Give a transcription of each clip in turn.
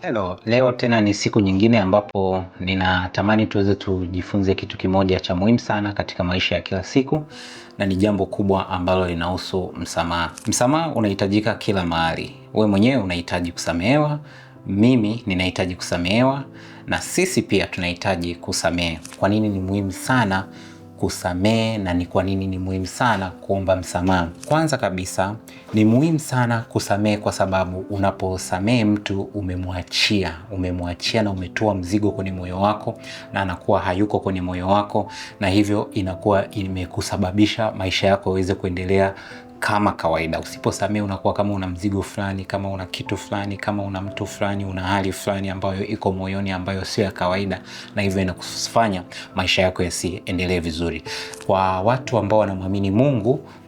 Hello, leo tena ni siku nyingine ambapo ninatamani tuweze tujifunze kitu kimoja cha muhimu sana katika maisha ya kila siku, na ni jambo kubwa ambalo linahusu msamaha. Msamaha unahitajika kila mahali. Wewe mwenyewe unahitaji kusamehewa, mimi ninahitaji kusamehewa, na sisi pia tunahitaji kusamehe. Kwa nini ni muhimu sana kusamehe na ni kwa nini ni muhimu sana kuomba msamaha? Kwanza kabisa ni muhimu sana kusamehe kwa sababu unaposamehe mtu umemwachia na umetoa mzigo kwenye moyo wako, na anakuwa hayuko kwenye moyo wako, na hivyo inakuwa imekusababisha maisha yako yaweze kuendelea kama kawaida. Usiposamehe unakuwa kama una mzigo fulani, kama una kitu fulani, kama una mtu fulani, una hali fulani ambayo iko moyoni ambayo sio ya kawaida, na hivyo inakufanya maisha yako yasiendelee vizuri. Kwa watu ambao wanamwamini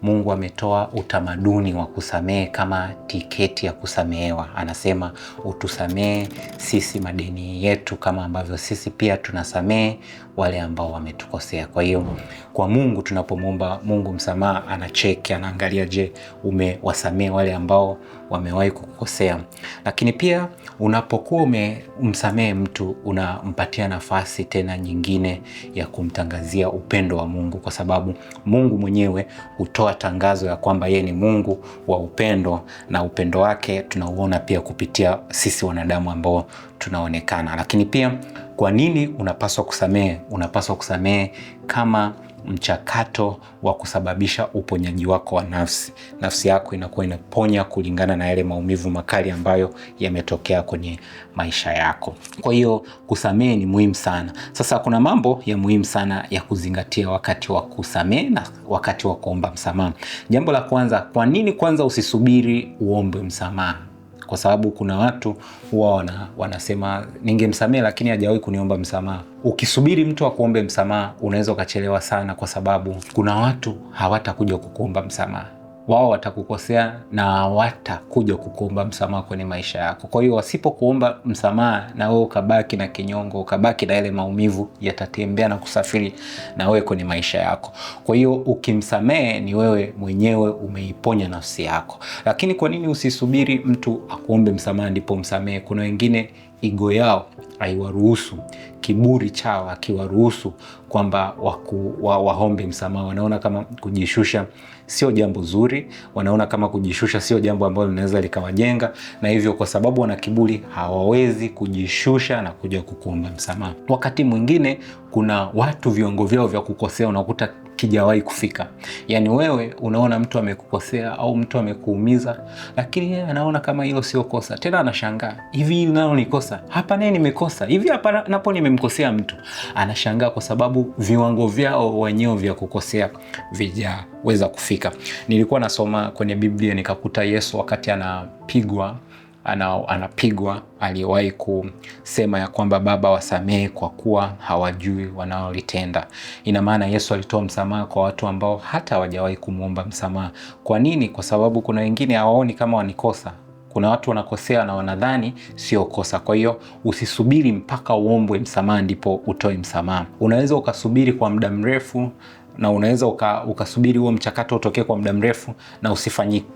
Mungu ametoa utamaduni wa kusamehe kama tiketi ya kusamehewa. Anasema utusamehe sisi madeni yetu kama ambavyo sisi pia tunasamehe wale ambao wametukosea. Kwa hiyo kwa Mungu, tunapomwomba Mungu msamaha, anacheki, anaangalia, je, umewasamehe wale ambao wamewahi kukukosea? Lakini pia unapokuwa umemsamehe mtu, unampatia nafasi tena nyingine ya kumtangazia upendo wa Mungu, kwa sababu Mungu mwenyewe hutoa tangazo ya kwamba yeye ni Mungu wa upendo, na upendo wake tunauona pia kupitia sisi wanadamu ambao tunaonekana. Lakini pia kwa nini unapaswa kusamehe? Unapaswa kusamehe kama mchakato wa kusababisha uponyaji wako wa nafsi. Nafsi yako inakuwa inaponya kulingana na yale maumivu makali ambayo yametokea kwenye maisha yako. Kwa hiyo kusamehe ni muhimu sana. Sasa kuna mambo ya muhimu sana ya kuzingatia wakati wa kusamehe na wakati wa kuomba msamaha. Jambo la kwanza, kwa nini kwanza usisubiri uombe msamaha? Kwa sababu kuna watu huwa wanasema ningemsamehe lakini hajawahi kuniomba msamaha. Ukisubiri mtu akuombe msamaha, unaweza ukachelewa sana, kwa sababu kuna watu hawatakuja kukuomba msamaha. Wao watakukosea na hawatakuja kukuomba msamaha kwenye maisha yako. Kwa hiyo wasipokuomba msamaha na wewe ukabaki na kinyongo, ukabaki na yale maumivu, yatatembea na kusafiri na wewe kwenye maisha yako. Kwa hiyo ukimsamehe, ni wewe mwenyewe umeiponya nafsi yako. Lakini kwa nini usisubiri mtu akuombe msamaha ndipo msamehe? Kuna wengine ego yao haiwaruhusu, kiburi chao hakiwaruhusu kwamba waombe msamaha. Wanaona kama kujishusha sio jambo zuri, wanaona kama kujishusha sio jambo ambalo linaweza likawajenga, na hivyo kwa sababu wana kiburi hawawezi kujishusha na kuja kukuomba msamaha. Wakati mwingine kuna watu viwango vyao vya kukosea unakuta kijawahi kufika. Yani wewe unaona mtu amekukosea au mtu amekuumiza, lakini yeye anaona kama hilo sio kosa. Tena anashangaa, hivi hili nalo ni kosa? Hapa naye nimekosa. Hivi hapa napo nimemkosea mtu. Anashangaa kwa sababu viwango vyao wenyewe vya kukosea vijaweza kufika. Nilikuwa nasoma kwenye Biblia nikakuta Yesu wakati anapigwa aliwahi kusema ya kwamba Baba, wasamehe kwa kuwa hawajui wanalolitenda. Ina maana Yesu alitoa msamaha kwa watu ambao hata hawajawahi kumuomba msamaha. Kwa nini? Kwa sababu kuna wengine hawaoni kama wanikosa. Kuna watu wanakosea na wanadhani sio kosa. Kwa hiyo usisubiri mpaka uombwe msamaha ndipo utoe msamaha. Unaweza ukasubiri kwa muda mrefu, na unaweza ukasubiri huo mchakato utokee kwa muda mrefu na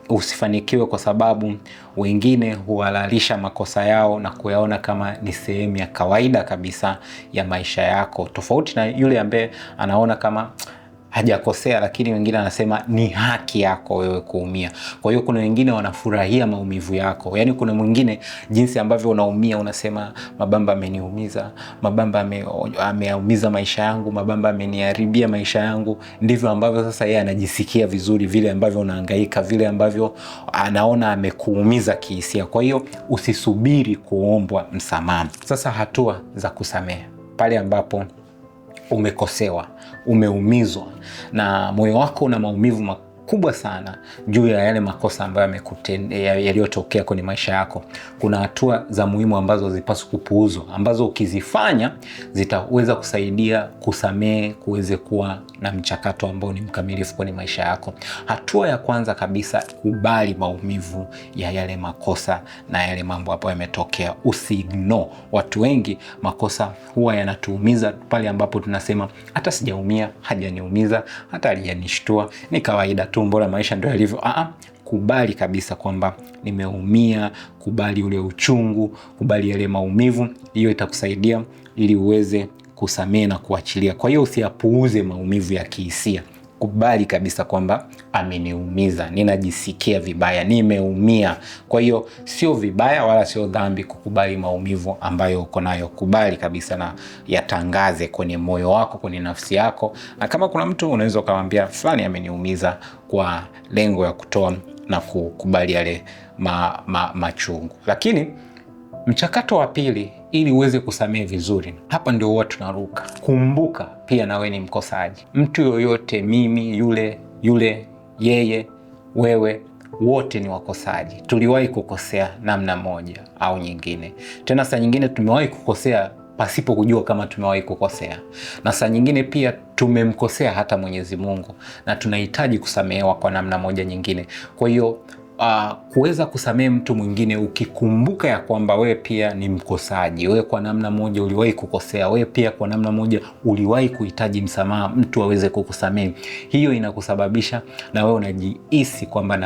usifanikiwe, kwa sababu wengine huhalalisha makosa yao na kuyaona kama ni sehemu ya kawaida kabisa ya maisha yako, tofauti na yule ambaye anaona kama hajakosea, lakini wengine anasema ni haki yako wewe kuumia. Kwa hiyo kuna wengine wanafurahia maumivu yako. Yaani kuna mwingine jinsi ambavyo unaumia unasema Mabamba ameniumiza, Mabamba ameumiza maisha yangu, Mabamba ameniharibia maisha yangu. Ndivyo ambavyo sasa yeye anajisikia vizuri, vile ambavyo unahangaika, vile ambavyo anaona amekuumiza kihisia. Kwa hiyo usisubiri kuombwa msamaha. Sasa hatua za kusamehe pale ambapo umekosewa, umeumizwa na moyo wako una maumivu makubwa sana juu ya yale makosa ambayo yaliyotokea kwenye maisha yako. Kuna hatua za muhimu ambazo zipaswa kupuuzwa, ambazo ukizifanya zitaweza kusaidia kusamehe kuweze kuwa na mchakato ambao ni mkamilifu kwenye maisha yako. Hatua ya kwanza kabisa, kubali maumivu ya yale makosa na yale mambo ambayo yametokea. Usiignore. Watu wengi makosa huwa yanatuumiza pale ambapo tunasema hata sijaumia, hajaniumiza, hata hajanishtua, ni kawaida tu, mbona maisha ndio yalivyo. kubali kabisa kwamba nimeumia, kubali ule uchungu, kubali yale maumivu. Hiyo itakusaidia ili uweze kusamehe na kuachilia. Kwa hiyo usiyapuuze maumivu ya kihisia. Kubali kabisa kwamba ameniumiza, ninajisikia vibaya, nimeumia. Kwa hiyo sio vibaya wala sio dhambi kukubali maumivu ambayo uko nayo. Kubali kabisa na yatangaze kwenye moyo wako, kwenye nafsi yako. Na kama kuna mtu unaweza kumwambia fulani ameniumiza, kwa lengo ya kutoa na kukubali yale machungu. Lakini mchakato wa pili, ili uweze kusamehe vizuri, hapa ndio huwa tunaruka. Kumbuka pia nawe ni mkosaji. Mtu yoyote, mimi, yule, yeye, wewe, wote ni wakosaji. Tuliwahi kukosea namna moja au nyingine. Tena saa nyingine tumewahi kukosea pasipo kujua kama tumewahi kukosea. Na saa nyingine pia tumemkosea hata Mwenyezi Mungu na tunahitaji kusamehewa kwa namna moja nyingine. Kwa hiyo kuweza kusamehe mtu mwingine ukikumbuka ya kwamba wewe pia ni mkosaji, wewe kwa namna moja uliwahi kukosea, wewe pia kwa namna moja uliwahi kuhitaji msamaha mtu aweze kukusamehe. Hiyo inakusababisha na wewe unajihisi kwamba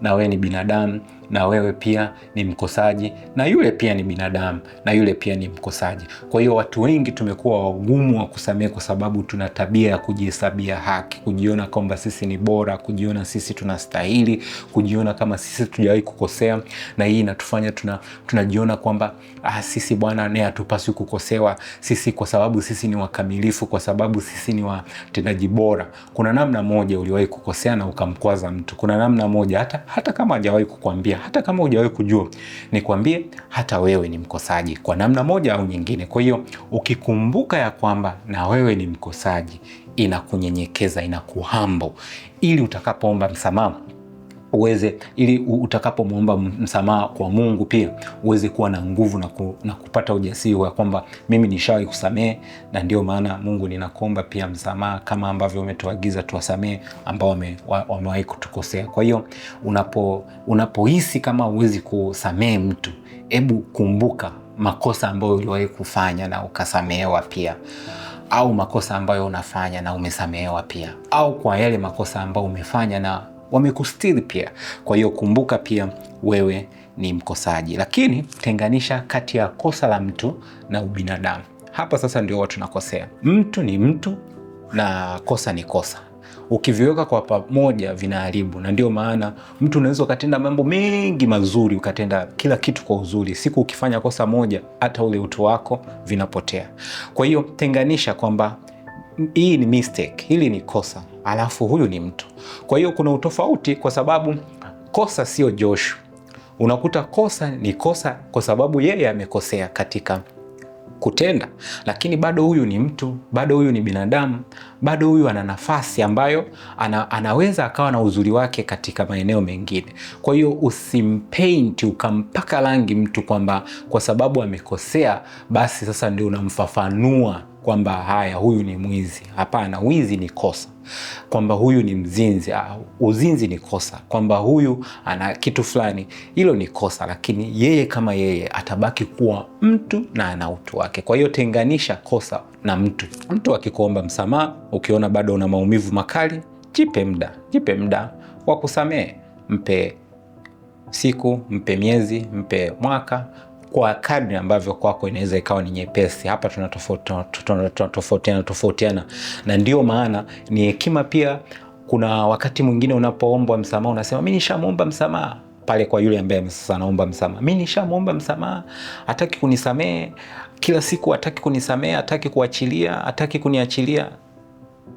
na wewe ni binadamu, na wewe pia ni mkosaji, na yule pia ni binadamu, na yule pia ni mkosaji. Kwa hiyo watu wengi tumekuwa wagumu wa kusamehe kwa sababu tuna tabia ya kujihesabia haki, kujiona kwamba sisi ni bora, kujiona sisi tunastahili, kujiona kama sisi tujawahi kukosea. Na hii inatufanya tunajiona kwamba sisi bwana naye hatupaswi kukosewa, sisi kwa sababu sisi ni wakamilifu, kwa sababu sisi ni watendaji bora. Kuna namna moja uliwahi kukosea na ukamkwaza mtu. Kuna namna moja hata kama hajawahi kukuambia, hata kama hujawahi kujua, nikwambie hata wewe ni mkosaji kwa namna moja au nyingine. Kwa hiyo ukikumbuka ya kwamba na wewe ni mkosaji, inakunyenyekeza, inakuhumble, ili utakapoomba msamaha ili utakapomwomba msamaha kwa Mungu pia uweze kuwa na nguvu na kupata ujasiri wa kwamba mimi nishawahi kusamehe, na ndio maana Mungu ninakuomba pia msamaha kama ambavyo umetuagiza tuwasamehe ambao wamewahi kutukosea. Kwa hiyo unapohisi kama huwezi kusamehe mtu, hebu kumbuka makosa ambayo uliwahi kufanya na ukasamehewa pia, au makosa ambayo unafanya na umesamehewa pia, au kwa yale makosa ambayo umefanya na wamekustiri pia. Kwa hiyo kumbuka pia wewe ni mkosaji. Lakini tenganisha kati ya kosa la mtu na ubinadamu. Hapa sasa ndio watu tunakosea. Mtu ni mtu na kosa ni kosa. Ukiviweka kwa pamoja vinaharibu. Na ndio maana mtu unaweza ukatenda mambo mengi mazuri, ukatenda kila kitu kwa uzuri, siku ukifanya kosa moja hata ule utu wako vinapotea. Kwa hiyo tenganisha kwamba hii ni mistake, hili ni kosa, alafu huyu ni mtu. Kwa hiyo kuna utofauti, kwa sababu kosa sio Joshua. Unakuta kosa ni kosa kwa sababu yeye amekosea katika kutenda, lakini bado huyu ni mtu, bado huyu ni binadamu, bado huyu ana nafasi ambayo anaweza akawa na uzuri wake katika maeneo mengine. Kwa hiyo usimpaint ukampaka rangi mtu kwamba kwa sababu amekosea basi sasa ndio unamfafanua kwamba haya huyu ni mwizi. Hapana, wizi ni kosa. Kwamba huyu ni mzinzi, uzinzi ni kosa. Kwamba huyu ana kitu fulani, hilo ni kosa, lakini yeye kama yeye atabaki kuwa mtu na ana utu wake. Kwa hiyo tenganisha kosa na mtu. Mtu akikuomba msamaha, ukiona bado una maumivu makali, jipe muda wa kusamehe. Mpe siku, mpe miezi, mpe mwaka, kwa kadri ambavyo kwako inaweza ikawa ni nyepesi. Hapa tunatofautiana. Na ndio maana ni hekima pia. Kuna wakati mwingine unapoombwa msamaha unasema mimi nishamuomba msamaha pale kwa yule ambaye sasa anaomba msamaha. Mimi nishamuomba msamaha, hataki kunisamehe, kila siku hataki kunisamehe, hataki kuachilia, hataki kuniachilia.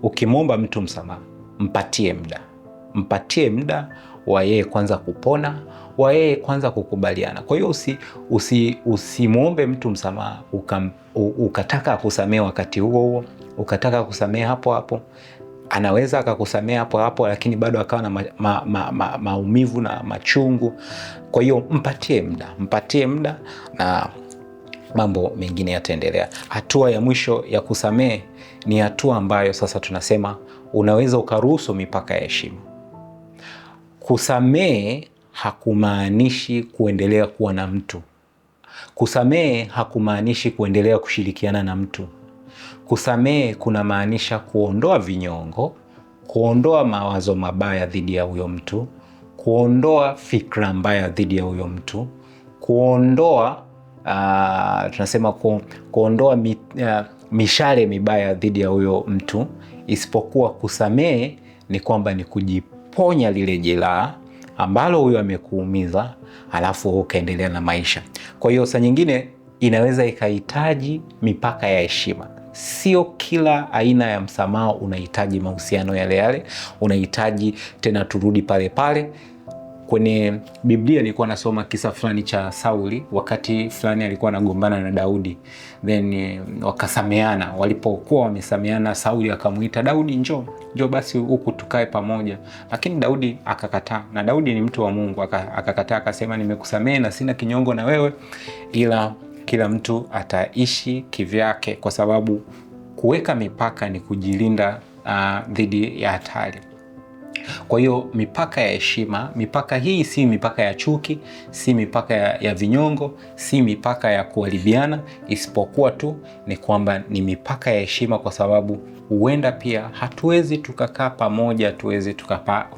Ukimwomba mtu msamaha, mpatie muda wa yeye kwanza kupona, wa yeye kwanza kukubaliana. Kwa hiyo usimuombe mtu msamaha ukataka kusamehe wakati huo, ukataka kusamehe hapo. Anaweza akakusamehe hapo, lakini bado akawa na maumivu na machungu. Kwa hiyo mpatie muda na mambo mengine yataendelea. Hatua ya mwisho ya kusamehe ni hatua ambayo sasa tunasema unaweza ukaruhusu mipaka ya heshima. Kusamehe hakumaanishi kuendelea kuwa na mtu. Kusamehe hakumaanishi kuendelea kushirikiana na mtu. Kusamehe kuna maanisha kuondoa vinyongo, kuondoa mawazo mabaya dhidi ya huyo mtu, kuondoa fikra mbaya dhidi ya huyo mtu, kuondoa tunasema kuondoa mishale mibaya dhidi ya huyo mtu, isipokuwa kusamehe ni kwamba ni kujiponya lile jeraha ambalo huyo amekuumiza, alafu ukaendelea na maisha. Kwa hiyo saa nyingine inaweza ikahitaji mipaka ya heshima. Sio kila aina ya msamaha unahitaji mahusiano yale yale, unahitaji tena turudi pale pale. Kwenye Biblia nilikuwa nasoma kisa fulani cha Sauli, wakati fulani alikuwa anagombana na Daudi, then wakasameana. Walipokuwa wamesameana, Sauli akamuita Daudi, njoo basi huku tukae pamoja, lakini Daudi akakataa, na Daudi ni mtu wa Mungu. Akakataa, akasema nimekusamehe na sina kinyongo na wewe, ila kila mtu ataishi kivyake, kwa sababu kuweka mipaka ni kujilinda dhidi ya hatari. Kwa hiyo mipaka ya heshima, mipaka hii si mipaka ya chuki, si mipaka ya vinyongo, si mipaka ya kuharibiana, isipokuwa tu ni kwamba ni mipaka ya heshima, kwa sababu huenda pia hatuwezi tukakaa pamoja,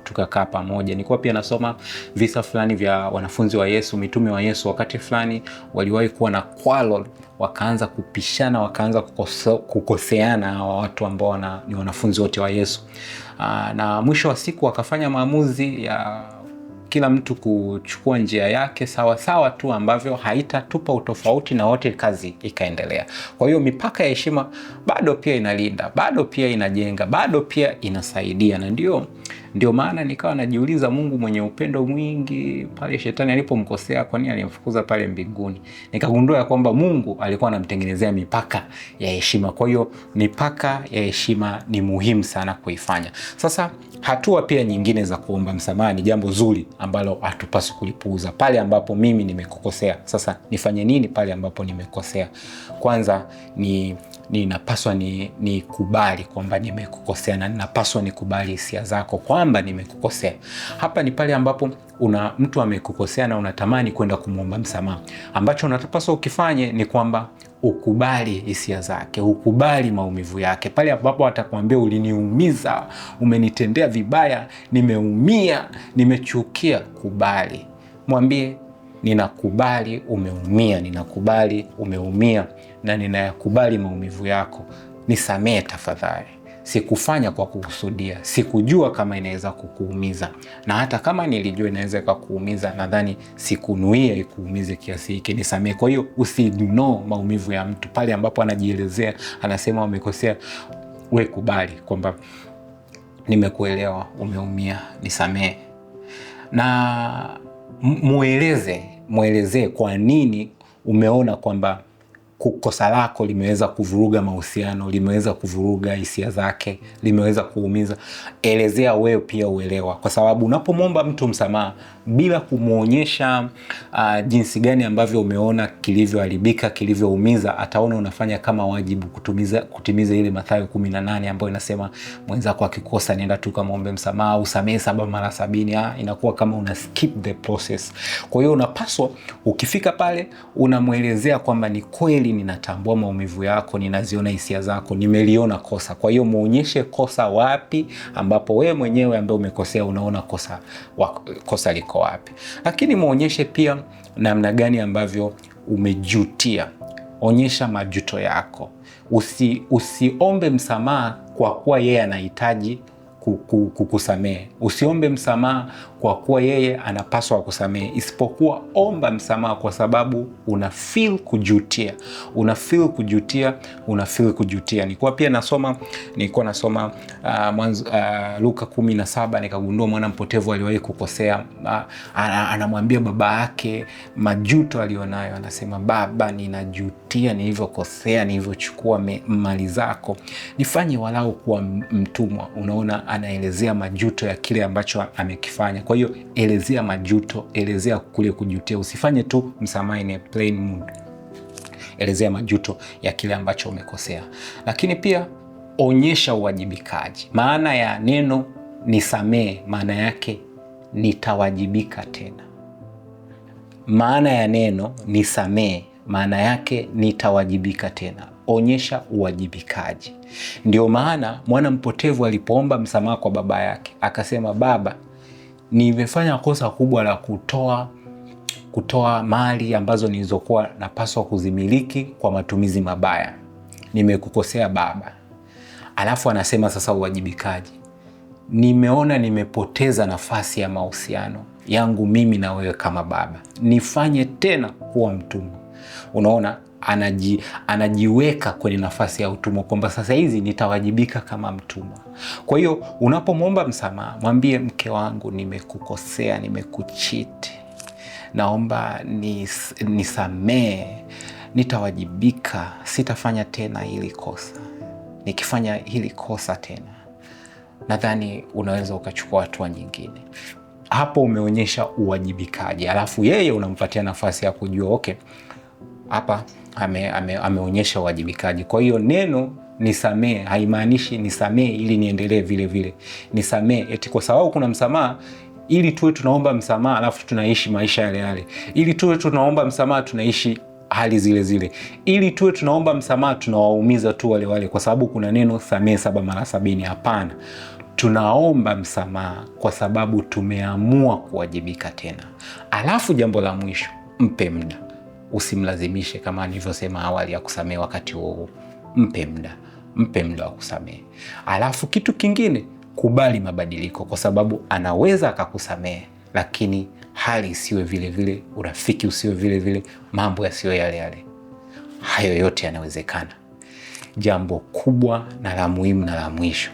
tukakaa pamoja. Nilikuwa pia nasoma visa fulani vya wanafunzi wa Yesu, mitume wa Yesu. Wakati fulani waliwahi kuwa na quarrel, wakaanza kupishana, wakaanza kukoseana hawa watu ambao ni wanafunzi wote wa Yesu. Na mwisho wa siku wakafanya maamuzi ya kila mtu kuchukua njia yake sawa sawa tu, ambavyo haitatupa utofauti, na wote kazi ikaendelea. Kwa hiyo mipaka ya heshima bado pia inalinda, bado pia inajenga, bado pia inasaidia. Na ndio maana nikawa najiuliza, Mungu mwenye upendo mwingi, pale shetani alipomkosea, kwa nini alimfukuza pale mbinguni? Nikagundua ya kwamba Mungu alikuwa anamtengenezea mipaka ya heshima. Kwa hiyo mipaka ya heshima ni muhimu sana kuifanya. Sasa hatua pia nyingine za kuomba msamaha ni jambo zuri ambalo hatupaswi kulipuuza. Pale ambapo mimi nimekukosea, sasa nifanye nini pale ambapo nimekosea? Kwanza ninapaswa ni kubali kwamba nimekukosea, na ninapaswa nikubali hisia zako kwamba nimekukosea. Hapa ni pale ambapo mtu amekukosea na unatamani kwenda kumwomba msamaha. Ambacho unatapaswa ukifanye ni kwamba ukubali hisia zake, ukubali maumivu yake. Pale ambapo atakwambia uliniumiza, umenitendea vibaya, nimeumia, nimechukia, kubali. Mwambie ninakubali umeumia, ninakubali umeumia, na ninayakubali maumivu yako. Nisamehe tafadhali. Sikufanya kwa kukusudia, sikujua kama inaweza kukuumiza, na hata kama nilijua inaweza kukuumiza, nadhani sikunuia ikuumize kiasi hiki, nisamehe. Kwa hiyo usiignore maumivu ya mtu pale ambapo anajielezea, anasema umekosea. We kubali kwamba nimekuelewa, umeumia, nisamehe. Na muelezee kwa nini umeona kwamba kosa lako limeweza kuvuruga mahusiano, limeweza kuvuruga hisia zake, limeweza kuumiza. Elezea wewe pia uelewa, kwa sababu unapomwomba mtu msamaha bila kumuonyesha jinsi gani ambavyo umeona kilivyoharibika, kilivyoumiza, ataona unafanya kama wajibu kutimiza ile Mathayo 18 ambayo inasema mwenzako akikosa nenda tu kamwombe msamaha, usamehe 7 mara 70. Inakuwa kama una skip the process. Kwa hiyo unapaswa ukifika pale unamuelezea kwamba ni kweli ninatambua maumivu yako, ninaziona hisia zako, nimeliona kosa. Kwa hiyo muonyeshe kosa wapi ambapo wewe mwenyewe ambaye umekosea unaona kosa liko wapi. Lakini muonyeshe pia namna gani ambavyo umejutia. Onyesha majuto yako. Usiombe msamaha kwa kuwa yeye anahitaji kukusamehe. Usiombe msamaha kwa kuwa yeye anapaswa kusamehe, isipokuwa omba msamaha kwa sababu una feel kujutia. Nilikuwa pia nasoma Luka 17, nikagundua mwana mpotevu aliwahi kukosea. Anamwambia baba yake majuto alionayo, anasema, baba, ninajutia nilivyokosea, nilivyochukua mali zako, nifanye walau kuwa mtumwa. Unaona, anaelezea majuto ya kile ambacho amekifanya. Kwa hiyo elezea majuto, elezea kule kujutia. Usifanye tu msamaha in a plain mood. Elezea majuto ya kile ambacho umekosea. Lakini pia onyesha uwajibikaji. Maana ya neno nisamehe, maana yake nitawajibika tena. Maana ya neno nisamehe, maana yake nitawajibika tena. Onyesha uwajibikaji. Ndio maana mwana mpotevu alipoomba msamaha kwa baba yake, akasema, baba, nimefanya kosa kubwa la kutoa mali ambazo nilizokuwa napaswa kuzimiliki kwa matumizi mabaya. Nimekukosea baba. Alafu anasema sasa uwajibikaji. Nimeona nimepoteza nafasi ya mahusiano yangu mimi na wewe kama baba. Nifanye tena kuwa mtumwa. Unaona, anajiweka kwenye nafasi ya utumwa kwamba sasa hizi nitawajibika kama mtumwa. Kwa hiyo unapomwomba msamaha, mwambie mke wangu, nimekukosea, nimekucheat. Naomba nisamee, nitawajibika, sitafanya tena hili kosa. Nikifanya hili kosa tena, nadhani unaweza ukachukua hatua nyingine. Hapo umeonyesha uwajibikaji. Alafu yeye unampatia nafasi ya kujua okay, hapa ameonyesha uwajibikaji. Kwa hiyo neno nisamee haimaanishi nisamee ili niendelee vile vile. Nisamee eti kwa sababu kuna msamaha ili tuwe tunaomba msamaha alafu tunaishi maisha yale yale. Ili tuwe tunaomba msamaha tunaishi hali zile zile. Ili tuwe tunaomba msamaha tunawaumiza tu wale wale kwa sababu kuna neno samee 7 mara 70. Hapana. Tunaomba msamaha kwa sababu tumeamua kuwajibika tena. Alafu jambo la mwisho, mpe muda. Usimlazimishe kama nilivyosema awali ya kusamehe wakati huo. Mpe muda wa kusamehe. Alafu kitu kingine, kubali mabadiliko kwa sababu anaweza akakusamehe lakini hali isiwe vile vile, urafiki usiwe vile vile, mambo yasiwe yale yale. Hayo yote yanawezekana. Jambo kubwa na la muhimu na la mwisho,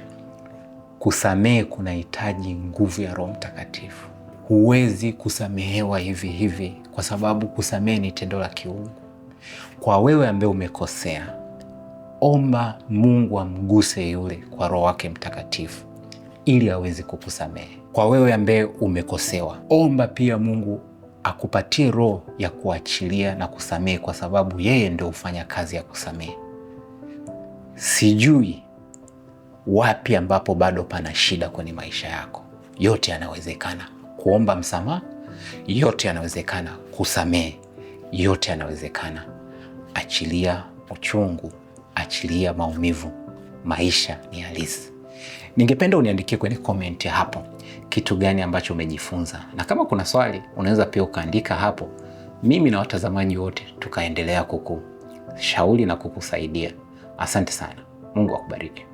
kusamehe kunahitaji nguvu ya Roho Mtakatifu. Huwezi kusamehewa hivi hivi kwa sababu kusamehe ni tendo la kiungu. Kwa wewe ambaye umekosea, omba Mungu amguse yule kwa Roho wake Mtakatifu ili aweze kukusamehe. Kwa wewe ambaye umekosewa, omba pia Mungu akupatie roho ya kuachilia na kusamehe kwa sababu yeye ndio hufanya kazi ya kusamehe. Sijui wapi ambapo bado pana shida kwenye maisha yako. Yote yanawezekana. Kuomba msamaha, yote yanawezekana. Kusamehe, yote yanawezekana. Achilia uchungu, achilia maumivu. Maisha ni halisi. Ningependa uniandikie kwenye comment hapo kitu gani ambacho umejifunza. Na kama kuna swali, unaweza pia ukaandika hapo. Mimi na watazamaji wote tukaendelea kukushauri na kukusaidia. Asante sana. Mungu akubariki.